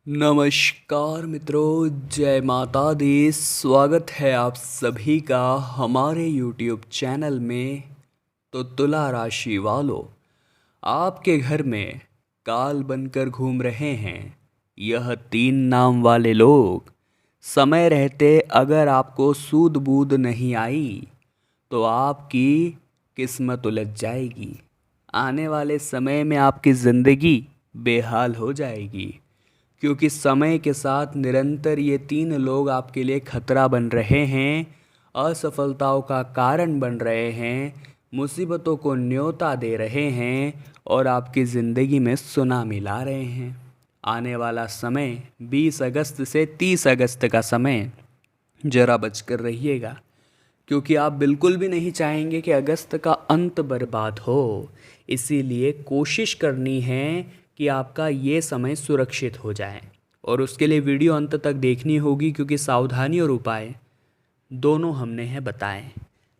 नमस्कार मित्रों, जय माता दी। स्वागत है आप सभी का हमारे YouTube चैनल में। तो तुला राशि वालों, आपके घर में काल बनकर घूम रहे हैं यह 3 नाम वाले लोग। समय रहते अगर आपको सूद बूद नहीं आई तो आपकी किस्मत उलझ जाएगी। आने वाले समय में आपकी ज़िंदगी बेहाल हो जाएगी, क्योंकि समय के साथ निरंतर ये 3 लोग आपके लिए खतरा बन रहे हैं, असफलताओं का कारण बन रहे हैं, मुसीबतों को न्योता दे रहे हैं और आपकी ज़िंदगी में सुनामी ला रहे हैं। आने वाला समय 20 अगस्त से 30 अगस्त का समय, जरा बचकर रहिएगा, क्योंकि आप बिल्कुल भी नहीं चाहेंगे कि अगस्त का अंत बर्बाद हो। इसीलिए कोशिश करनी है कि आपका ये समय सुरक्षित हो जाए, और उसके लिए वीडियो अंत तक देखनी होगी, क्योंकि सावधानी और उपाय दोनों हमने हैं बताए।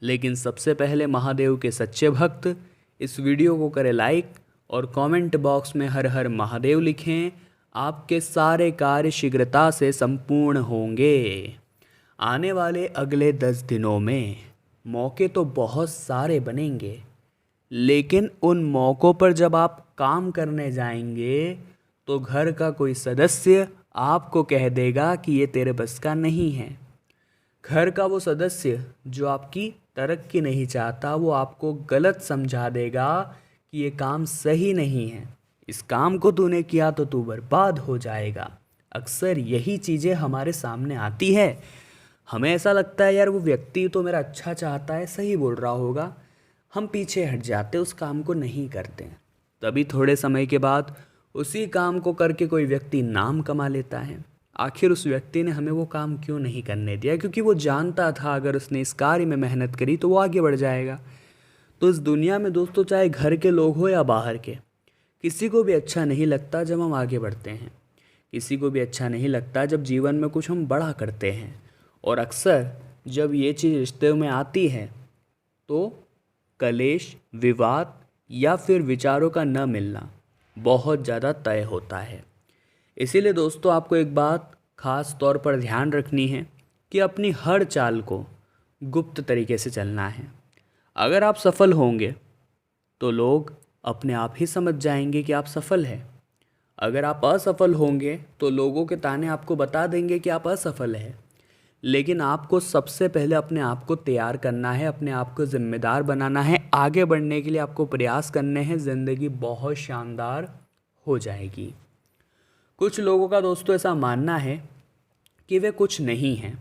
लेकिन सबसे पहले महादेव के सच्चे भक्त इस वीडियो को करें लाइक और कमेंट बॉक्स में हर हर महादेव लिखें। आपके सारे कार्य शीघ्रता से संपूर्ण होंगे। आने वाले अगले 10 दिनों में मौके तो बहुत सारे बनेंगे, लेकिन उन मौक़ों पर जब आप काम करने जाएंगे तो घर का कोई सदस्य आपको कह देगा कि ये तेरे बस का नहीं है। घर का वो सदस्य जो आपकी तरक्की नहीं चाहता, वो आपको गलत समझा देगा कि ये काम सही नहीं है, इस काम को तूने किया तो तू बर्बाद हो जाएगा। अक्सर यही चीज़ें हमारे सामने आती है। हमें ऐसा लगता है यार वो व्यक्ति तो मेरा अच्छा चाहता है, सही बोल रहा होगा, हम पीछे हट जाते, उस काम को नहीं करते। तभी थोड़े समय के बाद उसी काम को करके कोई व्यक्ति नाम कमा लेता है। आखिर उस व्यक्ति ने हमें वो काम क्यों नहीं करने दिया? क्योंकि वो जानता था अगर उसने इस कार्य में मेहनत करी तो वो आगे बढ़ जाएगा। तो इस दुनिया में दोस्तों, चाहे घर के लोग हो या बाहर के, किसी को भी अच्छा नहीं लगता जब हम आगे बढ़ते हैं। किसी को भी अच्छा नहीं लगता जब जीवन में कुछ हम बड़ा करते हैं। और अक्सर जब ये चीज़ रिश्ते में आती है तो कलेश, विवाद या फिर विचारों का न मिलना बहुत ज़्यादा तय होता है। इसीलिए दोस्तों, आपको एक बात खास तौर पर ध्यान रखनी है कि अपनी हर चाल को गुप्त तरीके से चलना है। अगर आप सफल होंगे तो लोग अपने आप ही समझ जाएंगे कि आप सफल हैं। अगर आप असफल होंगे तो लोगों के ताने आपको बता देंगे कि आप असफल हैं। लेकिन आपको सबसे पहले अपने आप को तैयार करना है, अपने आप को जिम्मेदार बनाना है। आगे बढ़ने के लिए आपको प्रयास करने हैं। ज़िंदगी बहुत शानदार हो जाएगी। कुछ लोगों का दोस्तों ऐसा मानना है कि वे कुछ नहीं हैं,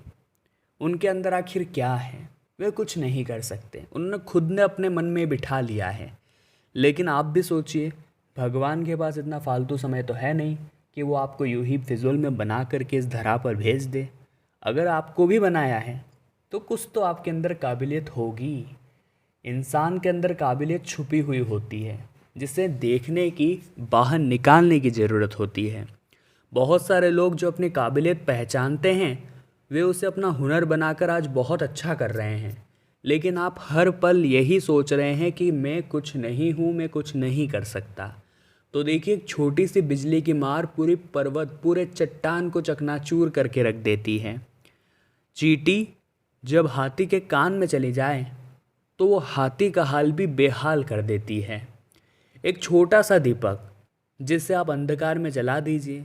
उनके अंदर आखिर क्या है, वे कुछ नहीं कर सकते, उन्होंने खुद ने अपने मन में बिठा लिया है। लेकिन आप भी सोचिए, भगवान के पास इतना फालतू समय तो है नहीं कि वो आपको यूं ही फिजूल में बना करके इस धरा पर भेज दे। अगर आपको भी बनाया है तो कुछ तो आपके अंदर काबिलियत होगी। इंसान के अंदर काबिलियत छुपी हुई होती है, जिसे देखने की, बाहर निकालने की ज़रूरत होती है। बहुत सारे लोग जो अपनी काबिलियत पहचानते हैं, वे उसे अपना हुनर बनाकर आज बहुत अच्छा कर रहे हैं। लेकिन आप हर पल यही सोच रहे हैं कि मैं कुछ नहीं हूँ, मैं कुछ नहीं कर सकता। तो देखिए, एक छोटी सी बिजली की मार पूरी पर्वत, पूरे चट्टान को चकनाचूर करके रख देती है। चींटी जब हाथी के कान में चली जाए तो वो हाथी का हाल भी बेहाल कर देती है। एक छोटा सा दीपक जिसे आप अंधकार में जला दीजिए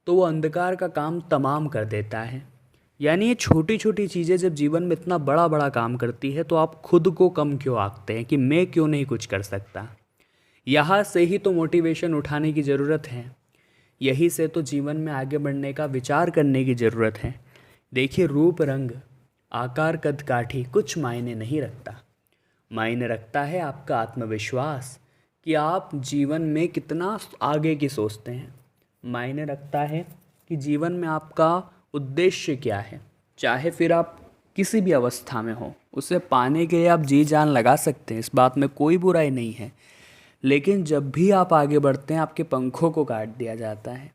तो वो अंधकार का काम तमाम कर देता है। यानी ये छोटी छोटी चीज़ें जब जीवन में इतना बड़ा बड़ा काम करती है तो आप खुद को कम क्यों आंकते हैं कि मैं क्यों नहीं कुछ कर सकता। यहाँ से ही तो मोटिवेशन उठाने की ज़रूरत है। यही से तो जीवन में आगे बढ़ने का विचार करने की ज़रूरत है। देखिए, रूप, रंग, आकार, कद काठी कुछ मायने नहीं रखता। मायने रखता है आपका आत्मविश्वास, कि आप जीवन में कितना आगे की सोचते हैं। मायने रखता है कि जीवन में आपका उद्देश्य क्या है। चाहे फिर आप किसी भी अवस्था में हो, उसे पाने के लिए आप जी जान लगा सकते हैं, इस बात में कोई बुराई नहीं है। लेकिन जब भी आप आगे बढ़ते हैं, आपके पंखों को काट दिया जाता है,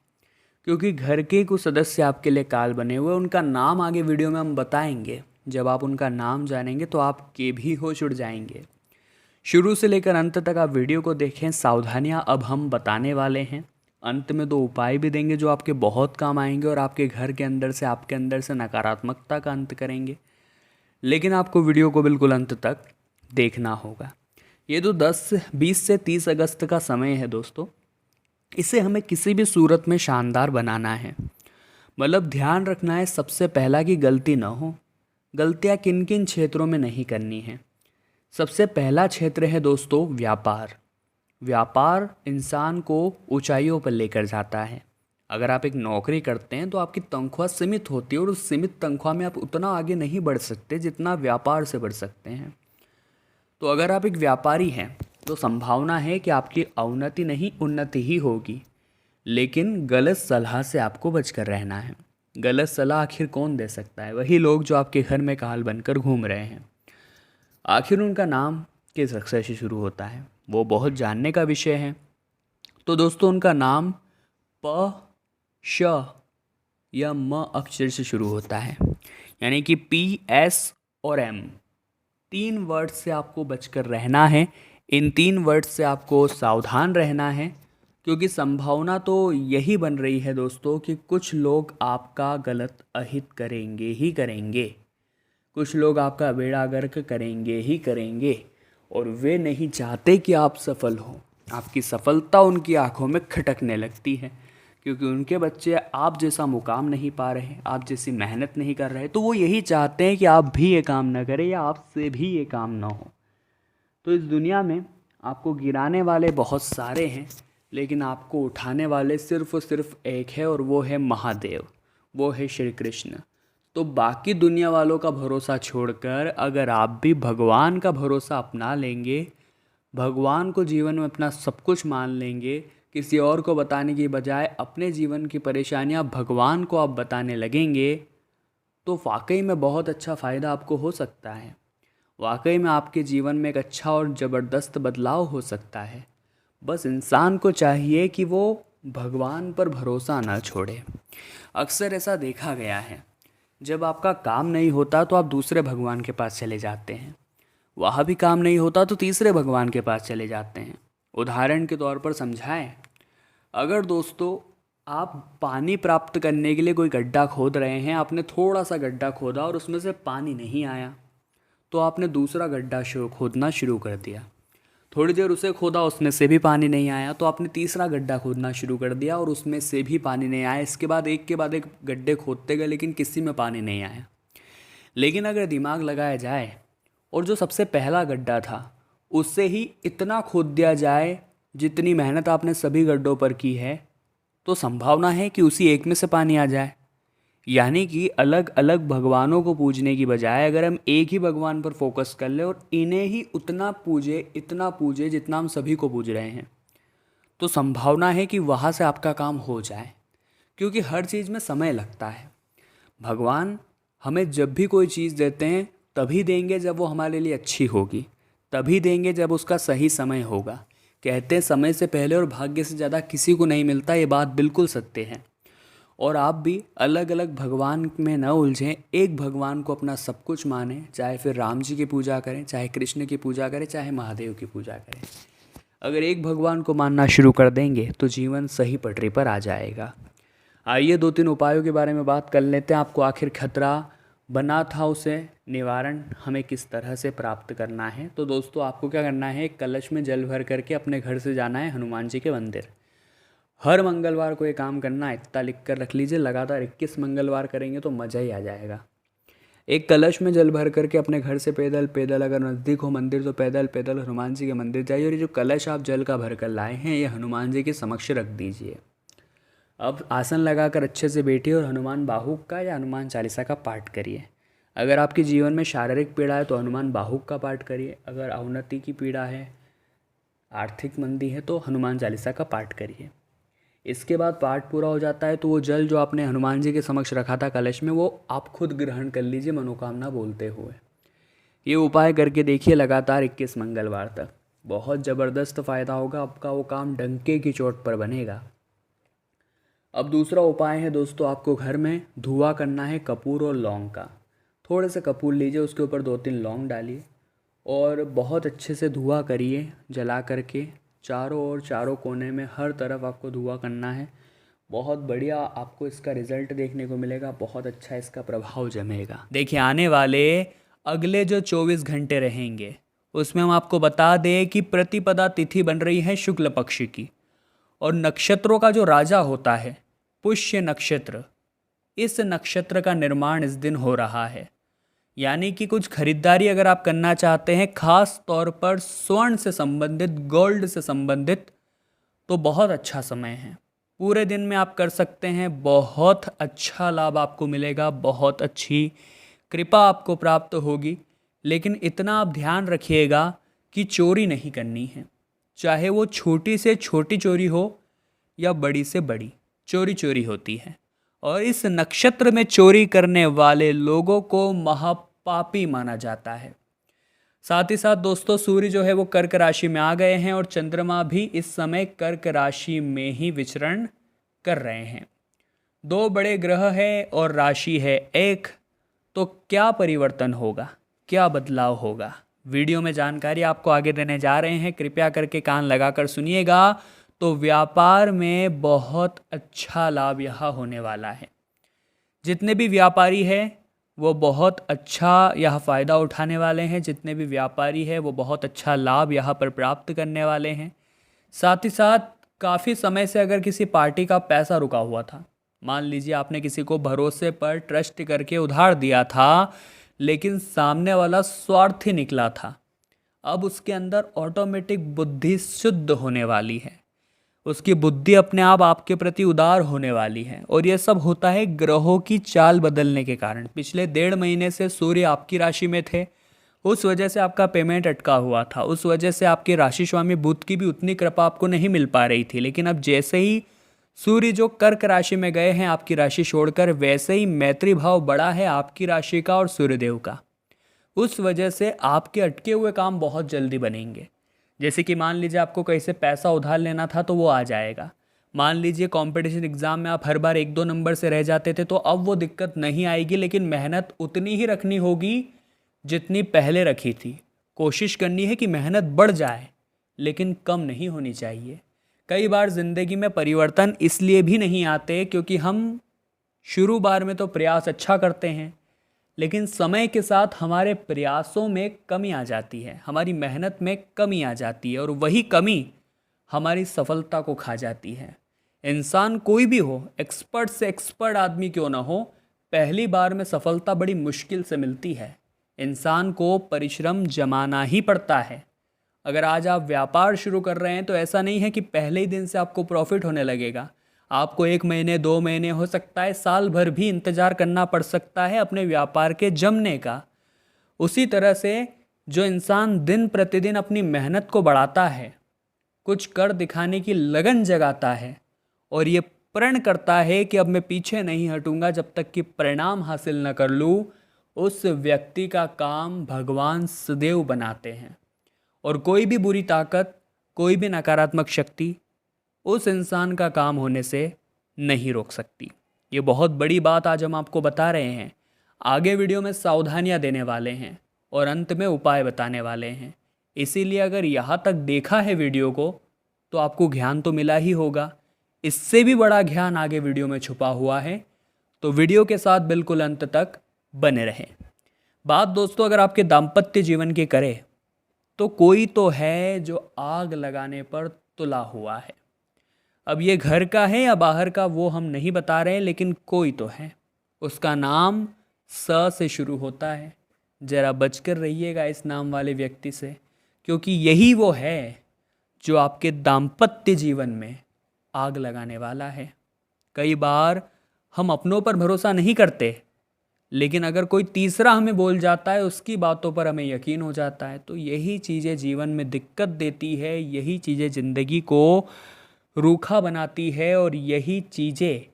क्योंकि घर के कुछ सदस्य आपके लिए काल बने हुए। उनका नाम आगे वीडियो में हम बताएंगे। जब आप उनका नाम जानेंगे तो आपके भी होश उड़ जाएंगे। शुरू से लेकर अंत तक आप वीडियो को देखें। सावधानियां अब हम बताने वाले हैं। अंत में 2 उपाय भी देंगे जो आपके बहुत काम आएंगे और आपके घर के अंदर से, आपके अंदर से नकारात्मकता का अंत करेंगे। लेकिन आपको वीडियो को बिल्कुल अंत तक देखना होगा। ये जो 20 से 30 अगस्त का समय है दोस्तों, इसे हमें किसी भी सूरत में शानदार बनाना है। मतलब ध्यान रखना है सबसे पहला कि गलती ना हो। गलतियाँ किन किन क्षेत्रों में नहीं करनी है। सबसे पहला क्षेत्र है दोस्तों व्यापार। व्यापार इंसान को ऊंचाइयों पर लेकर जाता है। अगर आप एक नौकरी करते हैं तो आपकी तनख्वाह सीमित होती है और उस सीमित तनख्वाह में आप उतना आगे नहीं बढ़ सकते जितना व्यापार से बढ़ सकते हैं। तो अगर आप एक व्यापारी हैं तो संभावना है कि आपकी अवनति नहीं उन्नति ही होगी। लेकिन गलत सलाह से आपको बचकर रहना है। गलत सलाह आखिर कौन दे सकता है? वही लोग जो आपके घर में काल बनकर घूम रहे हैं। आखिर उनका नाम किस अक्षर से शुरू होता है? वो बहुत जानने का विषय है। तो दोस्तों उनका नाम प, श या म अक्षर से शुरू होता है। यानी कि P, S और M, 3 वर्ड से आपको बचकर रहना है। इन 3 वर्ड से आपको सावधान रहना है, क्योंकि संभावना तो यही बन रही है दोस्तों कि कुछ लोग आपका गलत अहित करेंगे ही करेंगे। कुछ लोग आपका बेड़ा गर्क करेंगे ही करेंगे और वे नहीं चाहते कि आप सफल हो। आपकी सफलता उनकी आंखों में खटकने लगती है, क्योंकि उनके बच्चे आप जैसा मुकाम नहीं पा रहे, आप जैसी मेहनत नहीं कर रहे, तो वो यही चाहते हैं कि आप भी ये काम ना करें या आपसे भी ये काम ना हो। तो इस दुनिया में आपको गिराने वाले बहुत सारे हैं, लेकिन आपको उठाने वाले सिर्फ और सिर्फ एक है, और वो है महादेव, वो है श्री कृष्ण। तो बाकी दुनिया वालों का भरोसा छोड़कर अगर आप भी भगवान का भरोसा अपना लेंगे, भगवान को जीवन में अपना सब कुछ मान लेंगे, किसी और को बताने की बजाय अपने जीवन की परेशानियां भगवान को आप बताने लगेंगे, तो वाकई में बहुत अच्छा फ़ायदा आपको हो सकता है। वाकई में आपके जीवन में एक अच्छा और ज़बरदस्त बदलाव हो सकता है। बस इंसान को चाहिए कि वो भगवान पर भरोसा ना छोड़े। अक्सर ऐसा देखा गया है, जब आपका काम नहीं होता तो आप दूसरे भगवान के पास चले जाते हैं, वहाँ भी काम नहीं होता तो तीसरे भगवान के पास चले जाते हैं। उदाहरण के तौर पर समझाएं, अगर दोस्तों आप पानी प्राप्त करने के लिए कोई गड्ढा खोद रहे हैं, आपने थोड़ा सा गड्ढा खोदा और उसमें से पानी नहीं आया, तो आपने दूसरा गड्ढा खोदना शुरू कर दिया। थोड़ी देर उसे खोदा, उसमें से भी पानी नहीं आया, तो आपने तीसरा गड्ढा खोदना शुरू कर दिया और उसमें से भी पानी नहीं आया। इसके बाद एक के बाद एक गड्ढे खोदते गए, लेकिन किसी में पानी नहीं आया। लेकिन अगर दिमाग लगाया जाए और जो सबसे पहला गड्ढा था उससे ही इतना खोद दिया जाए जितनी मेहनत आपने सभी गड्ढों पर की है, तो संभावना है कि उसी एक में से पानी आ जाए। यानी कि अलग अलग भगवानों को पूजने की बजाय अगर हम एक ही भगवान पर फोकस कर ले और इन्हें ही इतना पूजे जितना हम सभी को पूज रहे हैं, तो संभावना है कि वहाँ से आपका काम हो जाए। क्योंकि हर चीज़ में समय लगता है। भगवान हमें जब भी कोई चीज़ देते हैं तभी देंगे जब वो हमारे लिए अच्छी होगी, तभी देंगे जब उसका सही समय होगा। कहते हैं समय से पहले और भाग्य से ज़्यादा किसी को नहीं मिलता, ये बात बिल्कुल सत्य है। और आप भी अलग अलग भगवान में न उलझें, एक भगवान को अपना सब कुछ मानें। चाहे फिर राम जी की पूजा करें, चाहे कृष्ण की पूजा करें, चाहे महादेव की पूजा करें। अगर एक भगवान को मानना शुरू कर देंगे तो जीवन सही पटरी पर आ जाएगा। आइए 2-3 उपायों के बारे में बात कर लेते हैं। आपको आखिर खतरा बना था, उसे निवारण हमें किस तरह से प्राप्त करना है। तो दोस्तों आपको क्या करना है, एक कलश में जल भर करके अपने घर से जाना है हनुमान जी के मंदिर। हर मंगलवार को ये काम करना है, इतना लिख कर रख लीजिए। लगातार 21 मंगलवार करेंगे तो मज़ा ही आ जाएगा। एक कलश में जल भर करके अपने घर से पैदल पैदल, अगर नज़दीक हो मंदिर तो पैदल पैदल हनुमान जी के मंदिर जाइए और ये जो कलश आप जल का भर कर लाए हैं ये हनुमान जी के समक्ष रख दीजिए। अब आसन लगाकर अच्छे से बैठिए और हनुमान बाहुक का या हनुमान चालीसा का पाठ करिए। अगर आपके जीवन में शारीरिक पीड़ा है तो हनुमान बाहुक का पाठ करिए। अगर अवनति की पीड़ा है, आर्थिक मंदी है, तो हनुमान चालीसा का पाठ करिए। इसके बाद पाठ पूरा हो जाता है तो वो जल जो आपने हनुमान जी के समक्ष रखा था कलश में, वो आप खुद ग्रहण कर लीजिए मनोकामना बोलते हुए। ये उपाय करके देखिए लगातार 21 मंगलवार तक, बहुत ज़बरदस्त फ़ायदा होगा। आपका वो काम डंके की चोट पर बनेगा। अब दूसरा उपाय है दोस्तों, आपको घर में धुआं करना है कपूर और लौंग का। थोड़े से कपूर लीजिए, उसके ऊपर 2-3 लौंग डालिए और बहुत अच्छे से धुआं करिए जला करके। चारों ओर, चारों कोने में, हर तरफ आपको धुआं करना है। बहुत बढ़िया आपको इसका रिजल्ट देखने को मिलेगा, बहुत अच्छा इसका प्रभाव जमेगा। देखिए, आने वाले अगले जो 24 घंटे रहेंगे उसमें हम आपको बता दें कि प्रतिपदा तिथि बन रही है शुक्ल पक्ष की, और नक्षत्रों का जो राजा होता है पुष्य नक्षत्र, इस नक्षत्र का निर्माण इस दिन हो रहा है। यानी कि कुछ खरीदारी अगर आप करना चाहते हैं, खास तौर पर स्वर्ण से संबंधित, गोल्ड से संबंधित, तो बहुत अच्छा समय है। पूरे दिन में आप कर सकते हैं, बहुत अच्छा लाभ आपको मिलेगा, बहुत अच्छी कृपा आपको प्राप्त होगी। लेकिन इतना आप ध्यान रखिएगा कि चोरी नहीं करनी है, चाहे वो छोटी से छोटी चोरी हो या बड़ी से बड़ी चोरी चोरी होती है। और इस नक्षत्र में चोरी करने वाले लोगों को महापापी माना जाता है। साथ ही साथ दोस्तों, सूर्य जो है वो कर्क राशि में आ गए हैं और चंद्रमा भी इस समय कर्क राशि में ही विचरण कर रहे हैं। दो बड़े ग्रह है और राशि है एक, तो क्या परिवर्तन होगा, क्या बदलाव होगा, वीडियो में जानकारी आपको आगे देने जा रहे हैं। कृपया करके कान लगाकर सुनिएगा। तो व्यापार में बहुत अच्छा लाभ यहाँ होने वाला है। जितने भी व्यापारी हैं वो बहुत अच्छा यह फ़ायदा उठाने वाले हैं, जितने भी व्यापारी हैं वो बहुत अच्छा लाभ यहाँ पर प्राप्त करने वाले हैं। साथ ही साथ काफ़ी समय से अगर किसी पार्टी का पैसा रुका हुआ था, मान लीजिए आपने किसी को भरोसे पर ट्रस्ट करके उधार दिया था, लेकिन सामने वाला स्वार्थी निकला था, अब उसके अंदर ऑटोमेटिक बुद्धि शुद्ध होने वाली है, उसकी बुद्धि अपने आप आपके प्रति उदार होने वाली है। और यह सब होता है ग्रहों की चाल बदलने के कारण। पिछले 1.5 महीने से सूर्य आपकी राशि में थे, उस वजह से आपका पेमेंट अटका हुआ था, उस वजह से आपके राशि स्वामी बुध की भी उतनी कृपा आपको नहीं मिल पा रही थी। लेकिन अब जैसे ही सूर्य जो कर्क राशि में गए हैं आपकी राशि छोड़कर, वैसे ही मैत्री भाव बढ़ा है आपकी राशि का और सूर्यदेव का। उस वजह से आपके अटके हुए काम बहुत जल्दी बनेंगे। जैसे कि मान लीजिए आपको कहीं से पैसा उधार लेना था तो वो आ जाएगा। मान लीजिए कंपटीशन एग्ज़ाम में आप हर बार 1-2 नंबर से रह जाते थे, तो अब वो दिक्कत नहीं आएगी, लेकिन मेहनत उतनी ही रखनी होगी जितनी पहले रखी थी। कोशिश करनी है कि मेहनत बढ़ जाए, लेकिन कम नहीं होनी चाहिए। कई बार ज़िंदगी में परिवर्तन इसलिए भी नहीं आते क्योंकि हम शुरू बार में तो प्रयास अच्छा करते हैं, लेकिन समय के साथ हमारे प्रयासों में कमी आ जाती है, हमारी मेहनत में कमी आ जाती है, और वही कमी हमारी सफलता को खा जाती है। इंसान कोई भी हो, एक्सपर्ट से एक्सपर्ट आदमी क्यों ना हो, पहली बार में सफलता बड़ी मुश्किल से मिलती है। इंसान को परिश्रम जमाना ही पड़ता है। अगर आज आप व्यापार शुरू कर रहे हैं तो ऐसा नहीं है कि पहले ही दिन से आपको प्रॉफिट होने लगेगा। आपको 1 महीने, 2 महीने, हो सकता है साल भर भी इंतज़ार करना पड़ सकता है अपने व्यापार के जमने का। उसी तरह से जो इंसान दिन प्रतिदिन अपनी मेहनत को बढ़ाता है, कुछ कर दिखाने की लगन जगाता है, और ये प्रण करता है कि अब मैं पीछे नहीं हटूंगा जब तक कि परिणाम हासिल न कर लूँ, उस व्यक्ति का काम भगवान सदैव बनाते हैं। और कोई भी बुरी ताकत, कोई भी नकारात्मक शक्ति उस इंसान का काम होने से नहीं रोक सकती। ये बहुत बड़ी बात आज हम आपको बता रहे हैं। आगे वीडियो में सावधानियां देने वाले हैं और अंत में उपाय बताने वाले हैं। इसीलिए अगर यहाँ तक देखा है वीडियो को तो आपको ज्ञान तो मिला ही होगा। इससे भी बड़ा ज्ञान आगे वीडियो में छुपा हुआ है, तो वीडियो के साथ बिल्कुल अंत तक बने रहें। बात दोस्तों अगर आपके दाम्पत्य जीवन की करें तो कोई तो है जो आग लगाने पर तुला हुआ है। अब ये घर का है या बाहर का वो हम नहीं बता रहे हैं, लेकिन कोई तो है। उसका नाम स से शुरू होता है। ज़रा बचकर रहिएगा इस नाम वाले व्यक्ति से, क्योंकि यही वो है जो आपके दाम्पत्य जीवन में आग लगाने वाला है। कई बार हम अपनों पर भरोसा नहीं करते, लेकिन अगर कोई तीसरा हमें बोल जाता है उसकी बातों पर हमें यकीन हो जाता है। तो यही चीज़ें जीवन में दिक्कत देती है, यही चीज़ें ज़िंदगी को रूखा बनाती है, और यही चीज़ें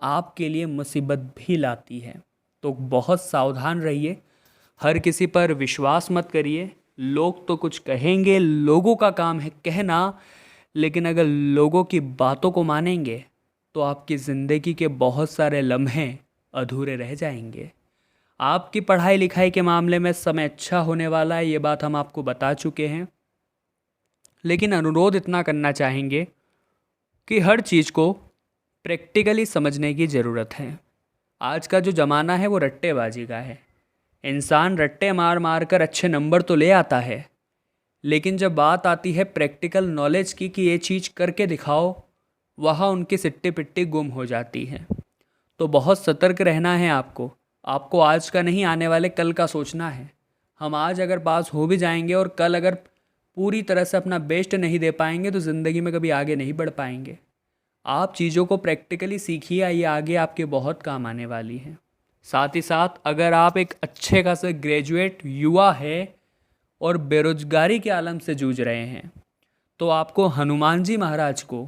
आपके लिए मुसीबत भी लाती है। तो बहुत सावधान रहिए, हर किसी पर विश्वास मत करिए। लोग तो कुछ कहेंगे, लोगों का काम है कहना, लेकिन अगर लोगों की बातों को मानेंगे तो आपकी ज़िंदगी के बहुत सारे लम्हे अधूरे रह जाएंगे। आपकी पढ़ाई लिखाई के मामले में समय अच्छा होने वाला है, ये बात हम आपको बता चुके हैं। लेकिन अनुरोध इतना करना चाहेंगे कि हर चीज़ को प्रैक्टिकली समझने की ज़रूरत है। आज का जो ज़माना है वो रट्टेबाजी का है। इंसान रट्टे मार मार कर अच्छे नंबर तो ले आता है, लेकिन जब बात आती है प्रैक्टिकल नॉलेज की कि ये चीज़ करके दिखाओ, वहाँ उनकी सिट्टी पिट्टी गुम हो जाती है। तो बहुत सतर्क रहना है आपको। आपको आज का नहीं, आने वाले कल का सोचना है। हम आज अगर पास हो भी जाएंगे और कल अगर पूरी तरह से अपना बेस्ट नहीं दे पाएंगे तो ज़िंदगी में कभी आगे नहीं बढ़ पाएंगे। आप चीज़ों को प्रैक्टिकली सीखिए, ये आगे आपके बहुत काम आने वाली है। साथ ही साथ अगर आप एक अच्छे खासे ग्रेजुएट युवा है और बेरोजगारी के आलम से जूझ रहे हैं, तो आपको हनुमान जी महाराज को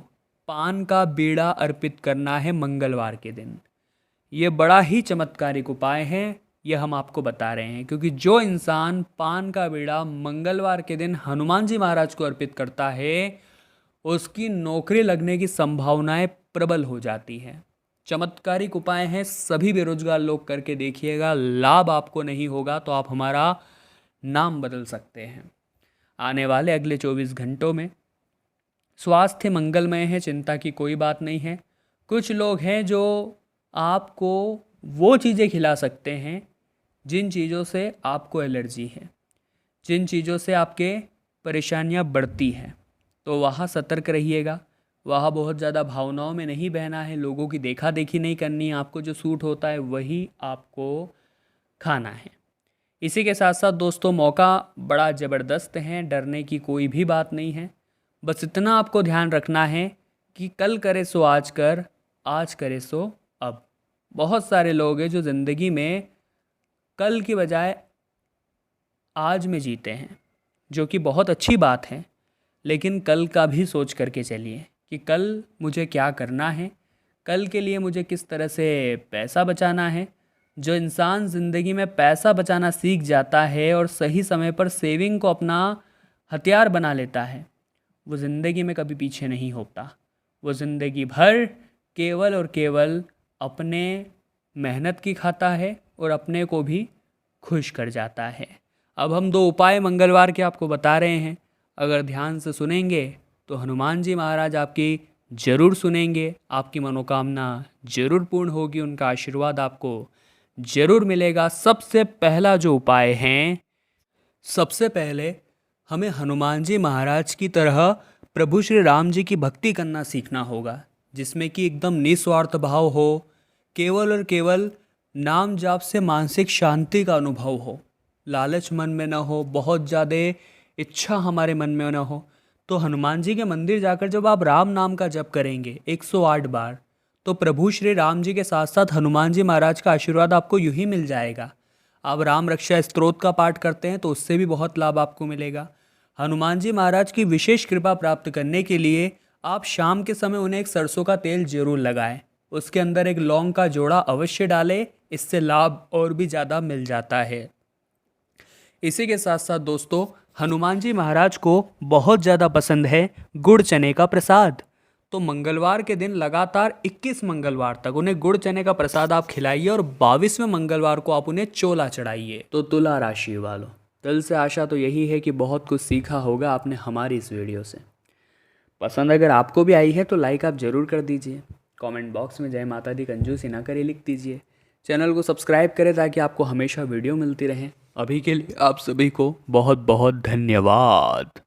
पान का बीड़ा अर्पित करना है मंगलवार के दिन। ये बड़ा ही चमत्कारिक उपाय है, ये हम आपको बता रहे हैं, क्योंकि जो इंसान पान का बीड़ा मंगलवार के दिन हनुमान जी महाराज को अर्पित करता है उसकी नौकरी लगने की संभावनाएं प्रबल हो जाती हैं। चमत्कारिक उपाय हैं, सभी बेरोजगार लोग करके देखिएगा। लाभ आपको नहीं होगा तो आप हमारा नाम बदल सकते हैं। आने वाले अगले 24 घंटों में स्वास्थ्य मंगलमय है, चिंता की कोई बात नहीं है। कुछ लोग हैं जो आपको वो चीज़ें खिला सकते हैं जिन चीज़ों से आपको एलर्जी है, जिन चीज़ों से आपके परेशानियां बढ़ती हैं, तो वहाँ सतर्क रहिएगा। वहाँ बहुत ज़्यादा भावनाओं में नहीं बहना है, लोगों की देखा देखी नहीं करनी है। आपको जो सूट होता है वही आपको खाना है। इसी के साथ साथ दोस्तों, मौका बड़ा ज़बरदस्त है, डरने की कोई भी बात नहीं है। बस इतना आपको ध्यान रखना है कि कल करे सो आज कर, आज करे सो अब। बहुत सारे लोग हैं जो ज़िंदगी में कल की बजाय आज में जीते हैं, जो कि बहुत अच्छी बात है। लेकिन कल का भी सोच करके चलिए कि कल मुझे क्या करना है, कल के लिए मुझे किस तरह से पैसा बचाना है। जो इंसान ज़िंदगी में पैसा बचाना सीख जाता है और सही समय पर सेविंग को अपना हथियार बना लेता है, वो ज़िंदगी में कभी पीछे नहीं होता। वो ज़िंदगी भर केवल और केवल अपने मेहनत की खाता है और अपने को भी खुश कर जाता है। अब हम 2 उपाय मंगलवार के आपको बता रहे हैं, अगर ध्यान से सुनेंगे तो हनुमान जी महाराज आपकी ज़रूर सुनेंगे, आपकी मनोकामना ज़रूर पूर्ण होगी, उनका आशीर्वाद आपको ज़रूर मिलेगा। सबसे पहला जो उपाय है, सबसे पहले हमें हनुमान जी महाराज की तरह प्रभु श्री राम जी की भक्ति करना सीखना होगा, जिसमें कि एकदम निस्वार्थ भाव हो, केवल और केवल नाम जाप से मानसिक शांति का अनुभव हो, लालच मन में न हो, बहुत ज़्यादा इच्छा हमारे मन में न हो। तो हनुमान जी के मंदिर जाकर जब आप राम नाम का जप करेंगे 108 बार, तो प्रभु श्री राम जी के साथ साथ हनुमान जी महाराज का आशीर्वाद आपको यूं ही मिल जाएगा। आप राम रक्षा स्तोत्र का पाठ करते हैं तो उससे भी बहुत लाभ आपको मिलेगा। हनुमान जी महाराज की विशेष कृपा प्राप्त करने के लिए आप शाम के समय उन्हें एक सरसों का तेल जरूर लगाएं, उसके अंदर एक लौंग का जोड़ा अवश्य डालें, इससे लाभ और भी ज़्यादा मिल जाता है। इसी के साथ साथ दोस्तों, हनुमान जी महाराज को बहुत ज़्यादा पसंद है गुड़ चने का प्रसाद। तो मंगलवार के दिन लगातार 21 मंगलवार तक उन्हें गुड़ चने का प्रसाद आप खिलाइए और 22वें मंगलवार को आप उन्हें चोला चढ़ाइए। तो तुला राशि वालों, दिल से आशा तो यही है कि बहुत कुछ सीखा होगा आपने हमारी इस वीडियो से। पसंद अगर आपको भी आई है तो लाइक आप ज़रूर कर दीजिए। कमेंट बॉक्स में जय माता दी कंजूसी ना करे लिख दीजिए। चैनल को सब्सक्राइब करें ताकि आपको हमेशा वीडियो मिलती रहे। अभी के लिए आप सभी को बहुत बहुत धन्यवाद।